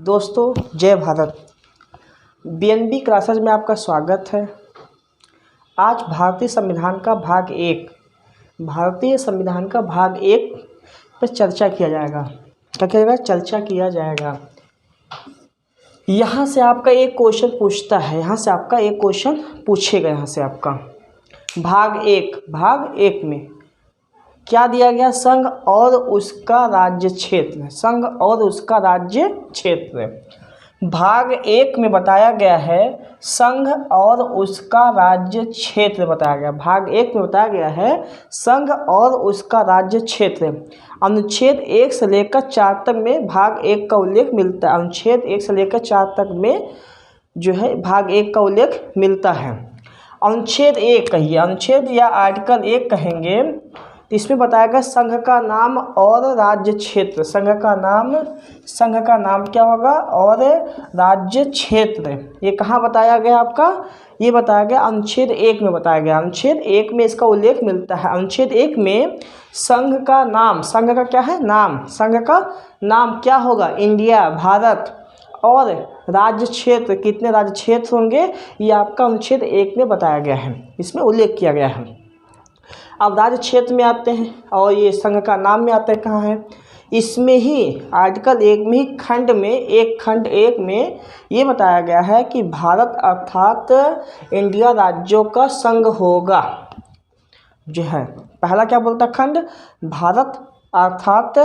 दोस्तों जय Bharat. BNB classes में आपका स्वागत है। आज भारतीय संविधान का भाग एक पर चर्चा किया जाएगा। क्या किया जाएगा? चर्चा किया जाएगा। यहाँ से आपका एक क्वेश्चन पूछता है, यहाँ से आपका एक क्वेश्चन पूछेगा। यहाँ से आपका भाग एक में क्या दिया गया? संघ और उसका राज्य क्षेत्र। संघ और उसका राज्य क्षेत्र भाग एक में बताया गया है। संघ और उसका राज्य क्षेत्र बताया गया। भाग एक में बताया गया है संघ और उसका राज्य क्षेत्र। अनुच्छेद 1 से लेकर 4 तक में भाग एक का उल्लेख मिलता है। अनुच्छेद 1 से लेकर 4 तक में जो है भाग एक का उल्लेख मिलता है। अनुच्छेद 1 कहिए, अनुच्छेद या आर्टिकल 1 कहेंगे तो इसमें बताया गया संघ का नाम और राज्य क्षेत्र। संघ का नाम क्या होगा? और राज्य क्षेत्र। ये कहाँ बताया गया आपका? ये बताया गया अनुच्छेद 1 में बताया गया। अनुच्छेद 1 में इसका उल्लेख मिलता है। अनुच्छेद 1 में संघ का नाम, संघ का क्या है? नाम। संघ का नाम क्या होगा? इंडिया, भारत। और राज्य क्षेत्र, कितने राज्य क्षेत्र होंगे? ये आपका अनुच्छेद 1 में बताया गया है, इसमें उल्लेख किया गया है। अब राज्य क्षेत्र में आते हैं और ये संघ का नाम में आता है। कहाँ है? इसमें ही आर्टिकल 1 में ही खंड 1 में ये बताया गया है कि भारत अर्थात इंडिया राज्यों का संघ होगा। जो है पहला क्या बोलता? खंड भारत अर्थात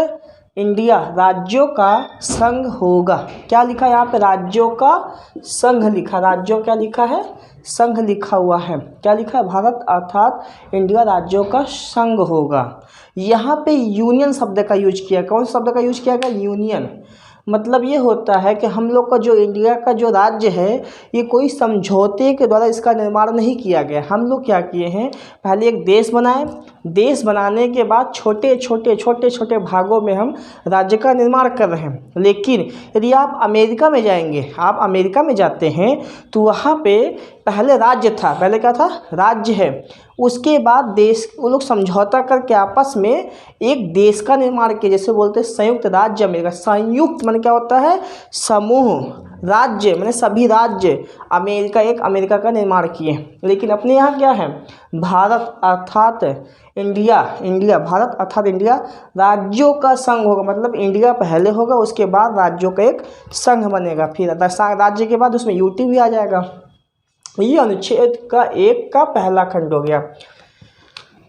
इंडिया राज्यों का संघ होगा। क्या लिखा है यहाँ पे? राज्यों का संघ लिखा। राज्यों क्या लिखा है? संघ लिखा हुआ है। क्या लिखा है? भारत अर्थात इंडिया राज्यों का संघ होगा। यहाँ पे यूनियन शब्द का यूज किया। कौन शब्द का यूज किया गया? यूनियन। मतलब ये होता है कि हम लोग का जो इंडिया का जो राज्य है, ये कोई समझौते के द्वारा इसका निर्माण नहीं किया गया। हम लोग क्या किए हैं? पहले एक देश बनाए। देश बनाने के बाद छोटे छोटे भागों में हम राज्य का निर्माण कर रहे हैं। लेकिन यदि आप अमेरिका में जाएंगे, आप अमेरिका में जाते हैं तो वहाँ पे पहले राज्य था। पहले क्या था? राज्य है। उसके बाद देश, वो लोग समझौता करके आपस में एक देश का निर्माण किए। जैसे बोलते हैं संयुक्त राज्य अमेरिका। संयुक्त माने क्या होता है? समूह। राज्य माने सभी राज्य। अमेरिका का निर्माण किए। लेकिन अपने यहाँ क्या है? भारत अर्थात इंडिया भारत अर्थात इंडिया राज्यों का संघ होगा। मतलब इंडिया पहले होगा, उसके बाद राज्यों का एक संघ बनेगा। फिर राज्य के बाद उसमें यूटी भी आ जाएगा। ये अनुच्छेद का 1 का पहला खंड हो गया।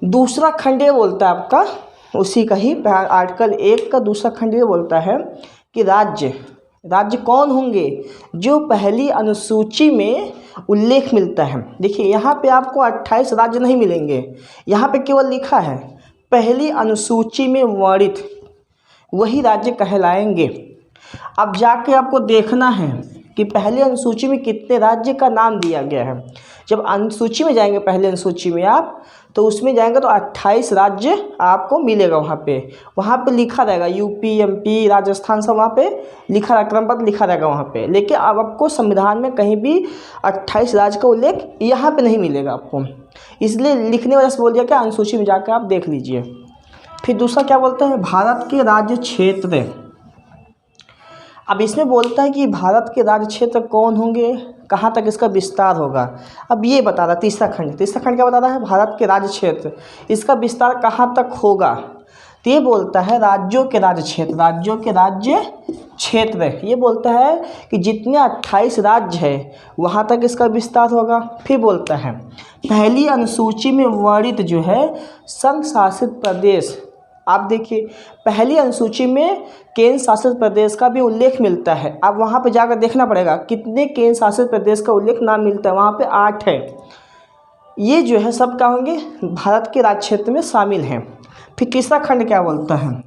दूसरा खंड ये बोलता है आपका, उसी का ही आर्टिकल 1 का दूसरा खंड ये बोलता है कि राज्य कौन होंगे? जो पहली अनुसूची में उल्लेख मिलता है। देखिए यहाँ पे आपको 28 राज्य नहीं मिलेंगे। यहाँ पे केवल लिखा है पहली अनुसूची में वर्णित वही राज्य कहलाएंगे। अब जाके आपको देखना है कि पहले अनुसूची में कितने राज्य का नाम दिया गया है। जब अनुसूची में जाएंगे, पहले अनुसूची में आप तो उसमें जाएंगे तो 28 राज्य आपको मिलेगा। वहाँ पे लिखा रहेगा यूपी, एमपी, राजस्थान सब वहाँ पे लिखा रहेगा, क्रमबद्ध लिखा रहेगा वहाँ पे। लेकिन अब आपको संविधान में कहीं भी 28 राज्य का उल्लेख यहाँ पे नहीं मिलेगा आपको। इसलिए लिखने वजह से बोल दिया कि अनुसूची में जाकर आप देख लीजिए। फिर दूसरा क्या बोलते हैं? भारत के राज्य क्षेत्र। अब इसमें बोलता है कि भारत के राज्य क्षेत्र कौन होंगे, कहाँ तक इसका विस्तार होगा। अब ये बता रहा तीसरा खंड क्या बता रहा है? भारत के राज्य क्षेत्र, इसका विस्तार कहाँ तक होगा। तो ये बोलता है राज्यों के राज्य क्षेत्र। ये बोलता है कि जितने 28 राज्य है वहाँ तक इसका विस्तार होगा। फिर बोलता है पहली अनुसूची में वर्णित जो है संघ शासित प्रदेश। आप देखिए पहली अनुसूची में केंद्र शासित प्रदेश का भी उल्लेख मिलता है। अब वहाँ पे जाकर देखना पड़ेगा कितने केंद्र शासित प्रदेश का उल्लेख नाम मिलता है। वहाँ पे 8 है। ये जो है सब क्या होंगे? भारत के राज्य क्षेत्र में शामिल हैं। फिर तीसरा खंड क्या बोलता है?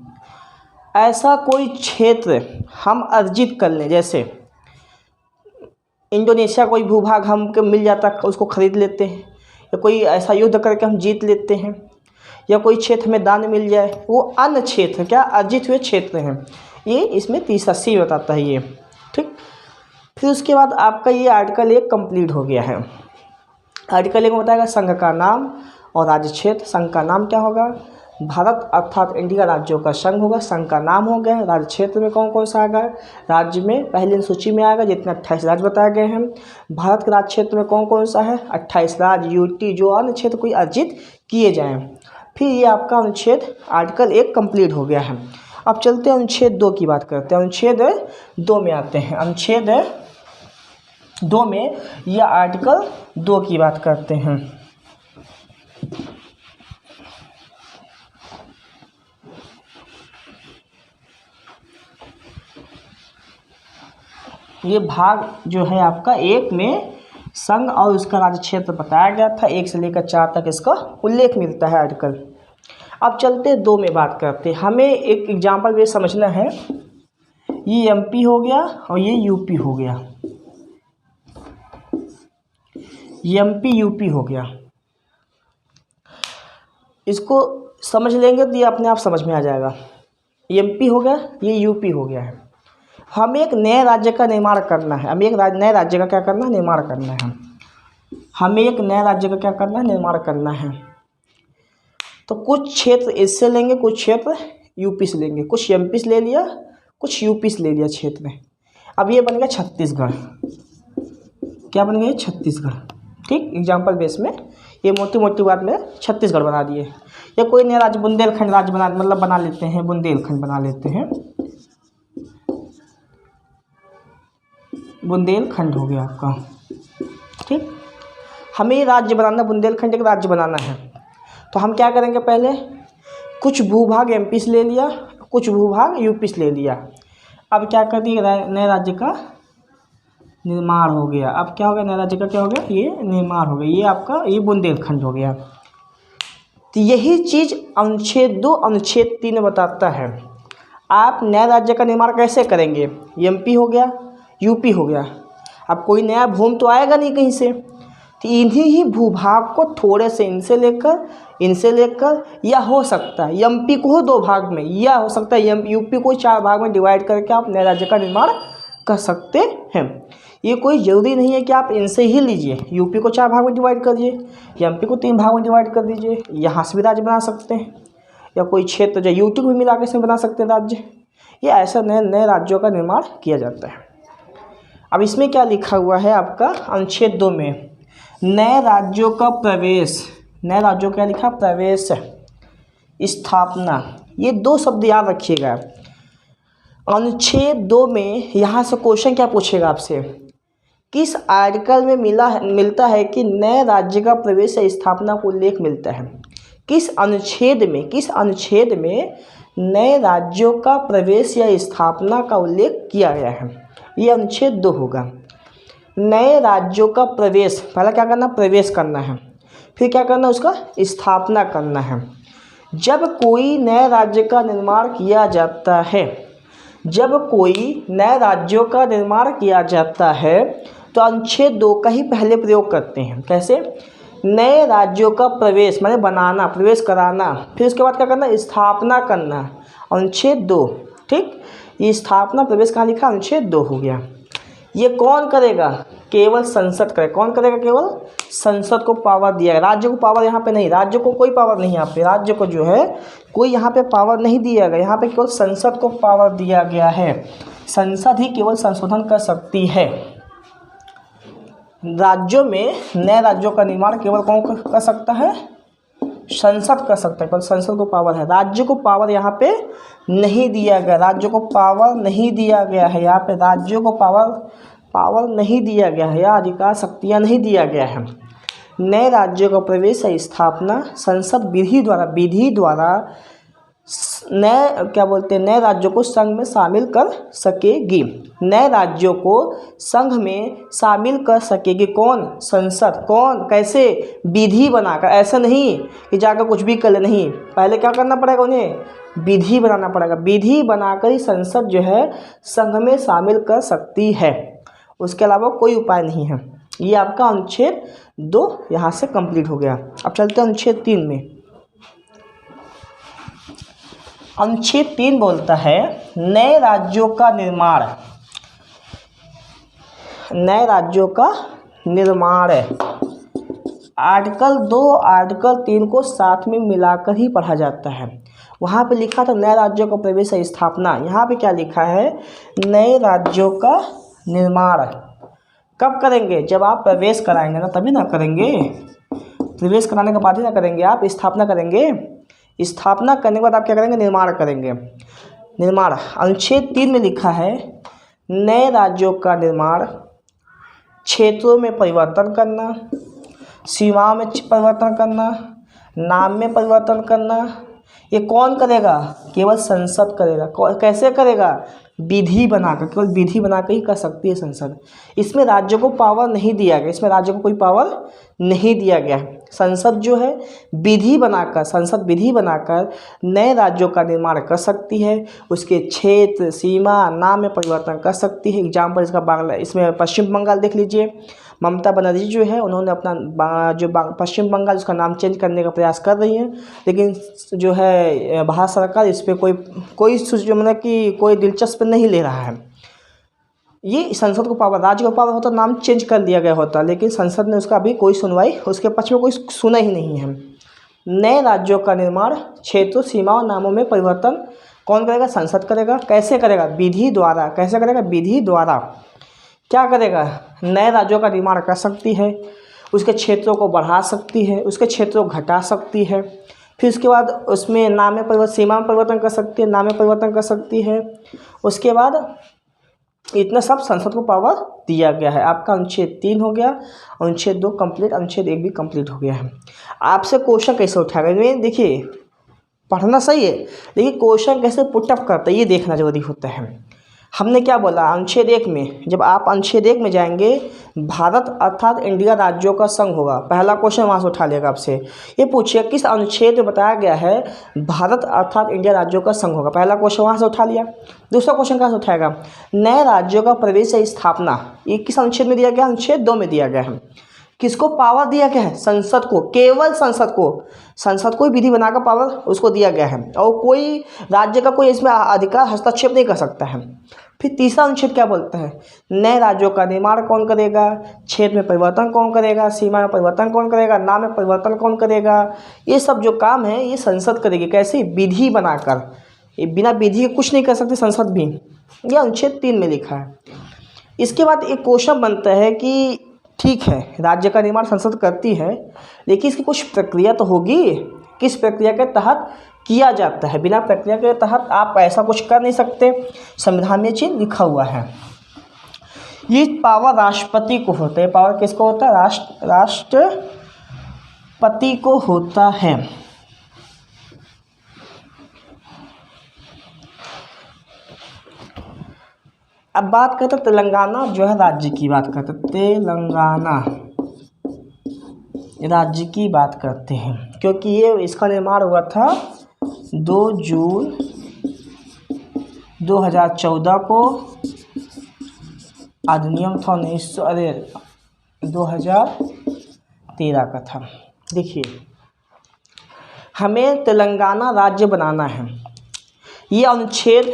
ऐसा कोई क्षेत्र हम अर्जित कर लें, जैसे इंडोनेशिया कोई भूभाग हमको मिल जाता, उसको खरीद लेते हैं, या कोई ऐसा युद्ध करके हम जीत लेते हैं, या कोई क्षेत्र में दान मिल जाए, वो अन्य क्षेत्र क्या अर्जित हुए क्षेत्र हैं। ये इसमें तीसरा सी बताता है ये। ठीक। फिर उसके बाद आपका ये आर्टिकल 1 कंप्लीट हो गया है। आर्टिकल 1 में बताएगा संघ का नाम और राज्य क्षेत्र। संघ का नाम क्या होगा? भारत अर्थात इंडिया राज्यों का संघ होगा। संघ का नाम हो गया। राज्य क्षेत्र में कौन कौन सा आएगा? राज्य में पहली सूची में आएगा जितने 28 राज्य बताए गए हैं। भारत के राज्य क्षेत्र में कौन कौन सा है? 28 राज्य, यूटी, जो अन्य क्षेत्र कोई अर्जित किए जाएं। फिर ये आपका अनुच्छेद आर्टिकल 1 कंप्लीट हो गया है। अब चलते हैं अनुच्छेद 2 की बात करते हैं। अनुच्छेद 2 में आते हैं। अनुच्छेद 2 में यह आर्टिकल 2 की बात करते हैं। ये भाग जो है आपका 1 में संघ और उसका राज्य क्षेत्र बताया गया था। 1 से लेकर 4 तक इसका उल्लेख मिलता है आर्टिकल। अब चलते 2 में बात करते हैं। हमें एक एग्जाम्पल भी समझना है। ये एमपी हो गया और ये यूपी हो गया। एमपी यूपी हो गया। इसको समझ लेंगे तो ये अपने आप समझ में आ जाएगा। एमपी हो गया, ये यूपी हो गया है। हमें एक नए राज्य का निर्माण करना है। हमें एक नए राज्य का क्या करना है? निर्माण करना है। हमें एक नए राज्य का क्या करना है? निर्माण करना है। तो कुछ क्षेत्र इससे लेंगे, कुछ क्षेत्र यूपी से लेंगे, कुछ एमपी से ले लिया, कुछ यूपी से ले लिया क्षेत्र। अब ये बन गया छत्तीसगढ़। क्या बन गया? छत्तीसगढ़। ठीक, एग्जाम्पल बेस में ये मोटी मोटी बात में छत्तीसगढ़ बना दिए। या कोई नया राज्य बुंदेलखंड राज्य बना लेते हैं। बुंदेलखंड बना लेते हैं। बुंदेलखंड हो गया आपका। ठीक, हमें ये राज्य बनाना, बुंदेलखंड एक राज्य बनाना है। तो हम क्या करेंगे? पहले कुछ भूभाग एमपी से ले लिया, कुछ भूभाग यूपी से ले लिया। अब क्या कर दिया? नए राज्य का निर्माण हो गया। अब क्या हो गया? नए राज्य का क्या हो गया? ये निर्माण हो गया। ये आपका ये बुंदेलखंड हो गया। तो यही चीज़ अनुच्छेद 2 अनुच्छेद 3 बताता है। आप नए राज्य का निर्माण कैसे करेंगे? एमपी हो गया, यूपी हो गया। अब कोई नया भूमि तो आएगा नहीं कहीं से, तो इन्हीं ही भूभाग को थोड़े से इनसे लेकर या हो सकता है एमपी को हो 2 भाग में, या हो सकता है यूपी को 4 भाग में डिवाइड करके आप नए राज्य का निर्माण कर सकते हैं। ये कोई ज़रूरी नहीं है कि आप इनसे ही लीजिए। यूपी को 4 भाग में डिवाइड कर दीजिए, एमपी को 3 भाग में डिवाइड कर दीजिए। यहाँ से भी राज्य बना सकते हैं, या कोई क्षेत्र जो यूटी को भी मिला के बना सकते हैं राज्य। ये ऐसा नए राज्यों का निर्माण किया जाता है। अब इसमें क्या लिखा हुआ है आपका अनुच्छेद 2 में? नए राज्यों का प्रवेश। नए राज्यों का लिखा? प्रवेश, स्थापना। ये 2 शब्द याद रखिएगा। अनुच्छेद 2 में यहाँ से क्वेश्चन क्या पूछेगा आपसे? किस आर्टिकल में मिलता है कि नए राज्य का प्रवेश या स्थापना को उल्लेख मिलता है? किस अनुच्छेद में नए राज्यों का प्रवेश या स्थापना का उल्लेख किया गया है? ये अनुच्छेद 2 होगा। नए राज्यों का प्रवेश, पहला क्या करना? प्रवेश करना है। फिर क्या करना? उसका स्थापना करना है। जब कोई नए राज्य का निर्माण किया जाता है, जब कोई नए राज्यों का निर्माण किया जाता है तो अनुच्छेद 2 का ही पहले प्रयोग करते हैं। कैसे? नए राज्यों का प्रवेश माने बनाना, प्रवेश कराना। फिर उसके बाद क्या करना? स्थापना करना। अनुच्छेद 2। ठीक, ये स्थापना प्रवेश कहाँ लिखा? अनुच्छेद 2 हो गया। ये कौन करेगा? केवल संसद करेगा। कौन करेगा? केवल संसद को पावर दिया है। राज्य को पावर यहाँ पे नहीं, राज्य को कोई पावर नहीं। यहाँ पे राज्य को जो है कोई यहाँ पे पावर नहीं दिया गया। यहाँ पे केवल संसद को पावर दिया गया है। संसद ही केवल संशोधन कर सकती है। राज्यों में नए राज्यों का निर्माण केवल कौन कर सकता है? संसद कर सकता है। केवल संसद को पावर है। राज्य को पावर यहाँ पे नहीं दिया गया। राज्य को पावर नहीं दिया गया है। यहाँ पे राज्यों को पावर नहीं दिया गया है, या अधिकार शक्तियाँ नहीं दिया गया है। नए राज्यों का प्रवेश या स्थापना संसद विधि द्वारा नए राज्यों को संघ में शामिल कर सकेगी। नए राज्यों को संघ में शामिल कर सकेगी कौन? संसद। कौन? कैसे? विधि बनाकर। ऐसा नहीं कि जाकर कुछ भी कर ले, नहीं। पहले क्या करना पड़ेगा? उन्हें विधि बनाना पड़ेगा। विधि बनाकर ही संसद जो है संघ में शामिल कर सकती है। उसके अलावा कोई उपाय नहीं है। ये आपका अनुच्छेद 2 यहाँ से कंप्लीट हो गया। अब चलते हैं अनुच्छेद 3 में। अनुच्छेद 3 बोलता है नए राज्यों का निर्माण। नए राज्यों का निर्माण आर्टिकल 2 आर्टिकल 3 को साथ में मिलाकर ही पढ़ा जाता है। वहाँ पे लिखा था नए राज्यों का प्रवेश या स्थापना, यहाँ पे क्या लिखा है, नए राज्यों का निर्माण कब करेंगे, जब आप प्रवेश कराएंगे ना, तभी ना करेंगे, प्रवेश कराने के बाद ही ना करेंगे, आप स्थापना करेंगे, स्थापना करने के बाद आप क्या करेंगे, निर्माण करेंगे। निर्माण अनुच्छेद 3 में लिखा है नए राज्यों का निर्माण, क्षेत्रों में परिवर्तन करना, सीमाओं में परिवर्तन करना, नाम में परिवर्तन करना, ये कौन करेगा, केवल संसद करेगा। कैसे करेगा, विधि बनाकर, केवल विधि बनाकर ही कर सकती है संसद। इसमें राज्यों को पावर नहीं दिया गया, इसमें राज्यों को कोई पावर नहीं दिया गया है। संसद जो है विधि बनाकर, संसद विधि बनाकर नए राज्यों का निर्माण कर सकती है, उसके क्षेत्र, सीमा, नाम में परिवर्तन कर सकती है। एग्जाम्पल इसका बांग्ला, इसमें पश्चिम बंगाल देख लीजिए, ममता बनर्जी जो है उन्होंने अपना जो पश्चिम बंगाल उसका नाम चेंज करने का प्रयास कर रही हैं, लेकिन जो है भारत सरकार इस पर कोई जो मतलब कि कोई दिलचस्प नहीं ले रहा है। ये संसद को पावर, राज्य को पावर होता नाम चेंज कर दिया गया होता, लेकिन संसद ने उसका अभी कोई सुनवाई, उसके पक्ष में कोई सुना ही नहीं है। नए राज्यों का निर्माण, क्षेत्रों, सीमाओं, नामों में परिवर्तन कौन करेगा, संसद करेगा। कैसे करेगा, विधि द्वारा। कैसे करेगा, विधि द्वारा। क्या करेगा, नए राज्यों का निर्माण कर सकती है, उसके क्षेत्रों को बढ़ा सकती है, उसके क्षेत्रों को घटा सकती है, फिर उसके बाद उसमें नाम में परिवर्तन, सीमा में परिवर्तन कर सकती है, नाम में परिवर्तन कर सकती है। उसके बाद इतना सब संसद को पावर दिया गया है। आपका अनुच्छेद 3 हो गया, अनुच्छेद 2 कंप्लीट, अनुच्छेद 1 भी कंप्लीट हो गया है। आपसे क्वेश्चन कैसे उठाएगा, इनमें देखिए पढ़ना सही है, लेकिन क्वेश्चन कैसे पुटअप करता है ये देखना जरूरी होता है। हमने क्या बोला, अनुच्छेद 1 में, जब आप अनुच्छेद 1 में जाएंगे, भारत अर्थात इंडिया राज्यों का संघ होगा। पहला क्वेश्चन वहाँ से उठा लेगा आपसे, ये पूछिए किस अनुच्छेद में बताया गया है भारत अर्थात इंडिया राज्यों का संघ होगा। पहला क्वेश्चन वहाँ से उठा लिया। दूसरा क्वेश्चन कहाँ से उठाएगा, नए राज्यों का प्रवेश या स्थापना, ये किस अनुच्छेद में दिया गया, अनुच्छेद 2 में दिया गया है। किसको पावर दिया गया है, संसद को, केवल संसद को, संसद को विधि बनाकर पावर उसको दिया गया है, और कोई राज्य का कोई इसमें अधिकार हस्तक्षेप नहीं कर सकता है। फिर तीसरा अनुच्छेद क्या बोलता है, नए राज्यों का निर्माण कौन करेगा, क्षेत्र में परिवर्तन कौन करेगा, सीमा में परिवर्तन कौन करेगा, नाम में परिवर्तन कौन करेगा, ये सब जो काम है ये संसद करेगी। कैसे, विधि बनाकर, ये बिना विधि के कुछ नहीं कर सकती संसद भी, ये अनुच्छेद 3 में लिखा है। इसके बाद एक क्वेश्चन बनता है कि ठीक है राज्य का निर्माण संसद करती है, लेकिन इसकी कुछ प्रक्रिया तो होगी, किस प्रक्रिया के तहत किया जाता है, बिना प्रक्रिया के तहत आप ऐसा कुछ कर नहीं सकते। संविधान में ये चीज़ लिखा हुआ है। ये पावर राष्ट्रपति को होता है, पावर किसको होता है, राष्ट्रपति को होता है। अब बात करते हैं तेलंगाना जो है राज्य की बात करते हैं, तेलंगाना राज्य की बात करते हैं, क्योंकि ये इसका निर्माण हुआ था 2 जून 2014 को, अधिनियम था 2013 का था। देखिए हमें तेलंगाना राज्य बनाना है, ये अनुच्छेद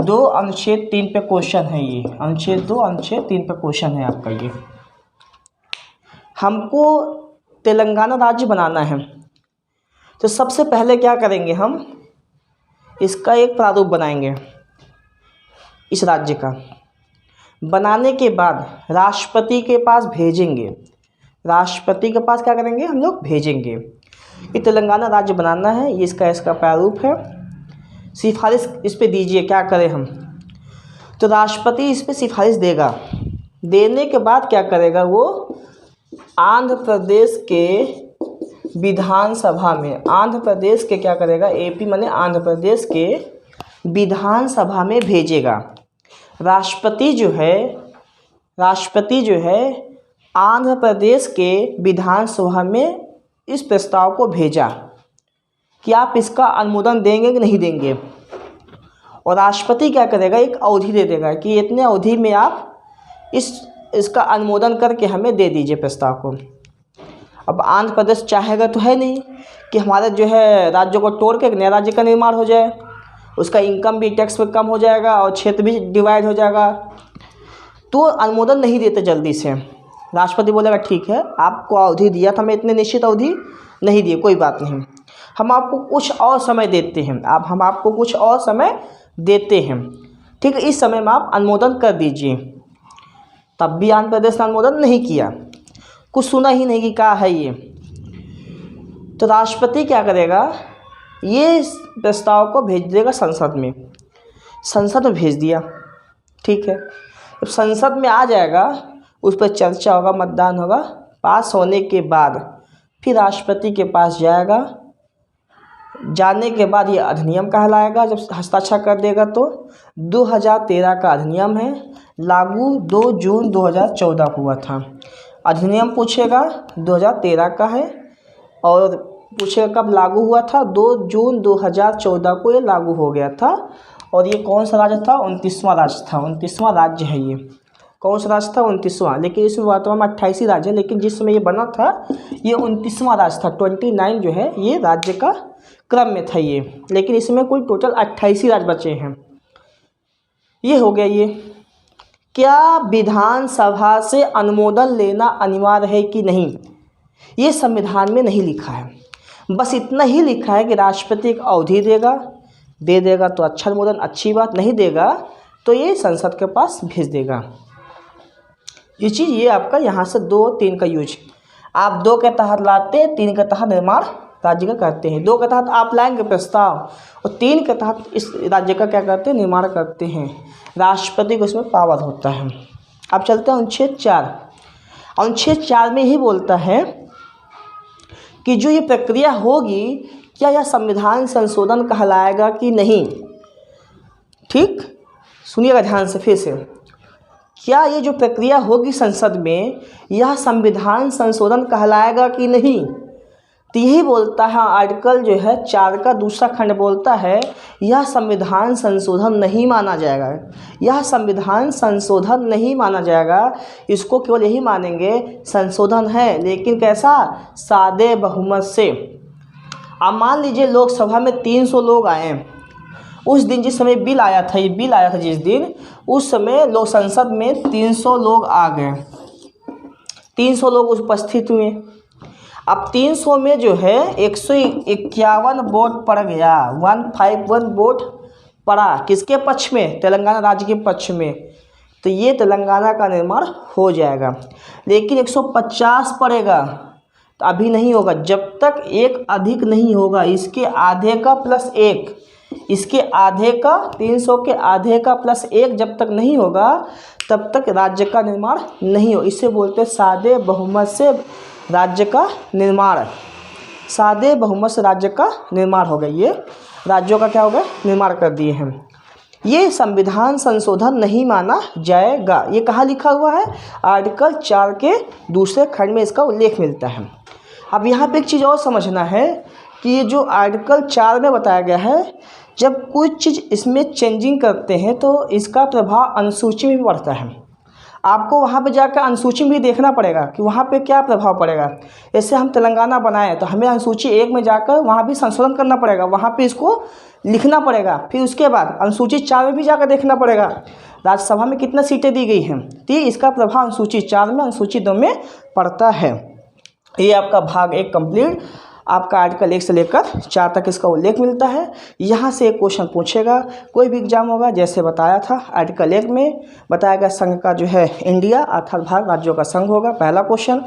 2 अनुच्छेद 3 पे क्वेश्चन है, ये अनुच्छेद 2 अनुच्छेद 3 पे क्वेश्चन है आपका। ये हमको तेलंगाना राज्य बनाना है, तो सबसे पहले क्या करेंगे, हम इसका एक प्रारूप बनाएंगे इस राज्य का। बनाने के बाद राष्ट्रपति के पास भेजेंगे, राष्ट्रपति के पास क्या करेंगे, हम लोग भेजेंगे। ये तेलंगाना राज्य बनाना है, ये इसका प्रारूप है। सिफारिश इस पे दीजिए, क्या करें हम, तो राष्ट्रपति इस पे सिफारिश देगा। देने के बाद क्या करेगा, वो आंध्र प्रदेश के विधानसभा में, आंध्र प्रदेश के क्या करेगा, एपी माने आंध्र प्रदेश के विधानसभा में भेजेगा। राष्ट्रपति जो है आंध्र प्रदेश के विधानसभा में इस प्रस्ताव को भेजा कि आप इसका अनुमोदन देंगे कि नहीं देंगे, और राष्ट्रपति क्या करेगा, एक अवधि दे देगा कि इतने अवधि में आप इसका अनुमोदन करके हमें दे दीजिए प्रस्ताव को। अब आंध्र प्रदेश चाहेगा तो है नहीं कि हमारे जो है राज्यों को तोड़ के एक नया राज्य का निर्माण हो जाए, उसका इनकम भी टैक्स पे कम हो जाएगा और क्षेत्र भी डिवाइड हो जाएगा, तो अनुमोदन नहीं देते जल्दी से। राष्ट्रपति बोलेगा ठीक है, आपको अवधि दिया था मैं, इतने निश्चित अवधि नहीं दिए, कोई बात नहीं, हम आपको कुछ और समय देते हैं, हम आपको कुछ और समय देते हैं, ठीक है, इस समय में आप अनुमोदन कर दीजिए। तब भी आंध्र प्रदेश ने अनुमोदन नहीं किया, कुछ सुना ही नहीं कि क्या है ये। तो राष्ट्रपति क्या करेगा, ये प्रस्ताव को भेज देगा संसद में, संसद में भेज दिया, ठीक है। जब संसद में आ जाएगा, उस पर चर्चा होगा, मतदान होगा, पास होने के बाद फिर राष्ट्रपति के पास जाएगा, जाने के बाद ये अधिनियम कहलाएगा। जब हस्ताक्षर कर देगा तो 2013 का अधिनियम है, लागू 2 जून 2014 को हुआ था। अधिनियम पूछेगा 2013 का है और पूछेगा कब लागू हुआ था, 2 जून 2014 को ये लागू हो गया था। और ये कौन सा राज्य था, 29वां राज्य था, 29वां राज्य है ये। कौन सा राज्य था, 29वां, लेकिन इसमें वर्तमान में 28 राज्य है, लेकिन जिस समय ये बना था ये 29वां राज्य था। 29 जो है ये राज्य का क्रम में था ये, लेकिन इसमें कुल टोटल 28 राज्य बचे हैं। ये हो गया ये। क्या विधानसभा से अनुमोदन लेना अनिवार्य है कि नहीं, ये संविधान में नहीं लिखा है। बस इतना ही लिखा है कि राष्ट्रपति एक अवधि देगा, दे देगा तो अच्छा अनुमोदन, अच्छी बात, नहीं देगा तो ये संसद के पास भेज देगा। ये चीज़, ये आपका यहाँ से 2 3 का यूज, आप 2 के तहत लाते, 3 के तहत निर्माण राज्य का करते हैं। 2 के तहत आप लाएंगे प्रस्ताव और 3 के तहत इस राज्य का क्या करते हैं, निर्माण करते हैं। राष्ट्रपति को इसमें पावर होता है। अब चलते हैं अनुच्छेद 4। अनुच्छेद 4 में ही बोलता है कि जो ये प्रक्रिया होगी, क्या यह संविधान संशोधन कहलाएगा कि नहीं। ठीक, सुनिएगा ध्यान से फिर से, क्या ये जो प्रक्रिया होगी संसद में, यह संविधान संशोधन कहलाएगा कि नहीं। तो यही बोलता है आर्टिकल जो है 4 का दूसरा खंड बोलता है यह संविधान संशोधन नहीं माना जाएगा, यह संविधान संशोधन नहीं माना जाएगा। इसको केवल यही मानेंगे संशोधन है, लेकिन कैसा, सादे बहुमत से। अब मान लीजिए लोकसभा में 300 लोग आए, उस दिन जिस समय बिल आया था, ये बिल आया था जिस दिन, उस समय लोक संसद में 300 लोग आ गए, 300 लोग उपस्थित हुए। अब 300 में जो है 151 वोट पड़ गया, 151 वोट पड़ा किसके पक्ष में, तेलंगाना राज्य के पक्ष में। तो ये तेलंगाना का निर्माण हो जाएगा। लेकिन 150 पड़ेगा तो अभी नहीं होगा, जब तक एक अधिक नहीं होगा, इसके आधे का प्लस 1, इसके आधे का, 300 के आधे का प्लस 1 जब तक नहीं होगा तब तक राज्य का निर्माण नहीं हो। इसे बोलते सादे बहुमत से राज्य का निर्माण। सादे बहुमत से राज्य का निर्माण हो गया, ये राज्यों का क्या हो गया, निर्माण कर दिए हैं। ये संविधान संशोधन नहीं माना जाएगा। ये कहाँ लिखा हुआ है, आर्टिकल 4 के दूसरे खंड में इसका उल्लेख मिलता है। अब यहाँ पे एक चीज़ और समझना है कि ये जो आर्टिकल 4 में बताया गया है, जब कुछ चीज़ इसमें चेंजिंग करते हैं तो इसका प्रभाव अनुसूची में भी पड़ता है। आपको वहाँ पे जाकर अनुसूची में भी देखना पड़ेगा कि वहाँ पे क्या प्रभाव पड़ेगा। जैसे हम तेलंगाना बनाए तो हमें अनुसूची 1 में जाकर वहाँ भी संशोधन करना पड़ेगा, वहाँ पे इसको लिखना पड़ेगा। फिर उसके बाद अनुसूची 4 में भी जाकर देखना पड़ेगा राज्यसभा में कितना सीटें दी गई हैं, तो इसका प्रभाव अनुसूची 4 में, अनुसूची 2 में पड़ता है। ये आपका भाग 1 कंप्लीट। आपका आर्टिकल 1 से लेकर 4 तक इसका उल्लेख मिलता है। यहाँ से एक क्वेश्चन पूछेगा, कोई भी एग्जाम होगा। जैसे बताया था आर्टिकल 1 में बताया गया संघ का जो है इंडिया अर्थात भारत राज्यों का संघ होगा, पहला क्वेश्चन।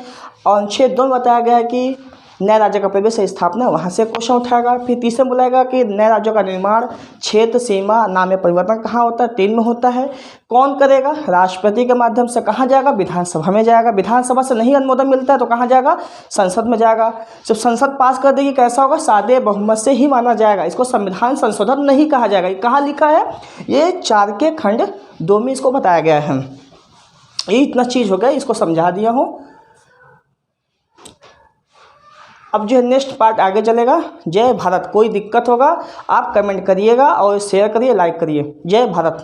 और अनुच्छेद 2 में बताया गया है कि नए राज्य का प्रवेश या स्थापना, वहाँ से क्वेश्चन उठाएगा। फिर तीसरे बुलाएगा कि नए राज्यों का निर्माण, क्षेत्र, सीमा, नाम में परिवर्तन कहाँ होता है, 3 में होता है। कौन करेगा, राष्ट्रपति के माध्यम से। कहाँ जाएगा, विधानसभा में जाएगा। विधानसभा से नहीं अनुमोदन मिलता है तो कहाँ जाएगा, संसद में जाएगा। जब संसद पास कर देगी कैसा होगा, सादे बहुमत से ही माना जाएगा। इसको संविधान संशोधन नहीं कहा जाएगा। ये कहाँ लिखा है, ये 4 के खंड 2 में इसको बताया गया है। ये इतना चीज़ हो गया, इसको समझा दिया हूँ। अब जो है नेक्स्ट पार्ट आगे चलेगा। जय भारत। कोई दिक्कत होगा आप कमेंट करिएगा और शेयर करिए, लाइक करिए। जय भारत।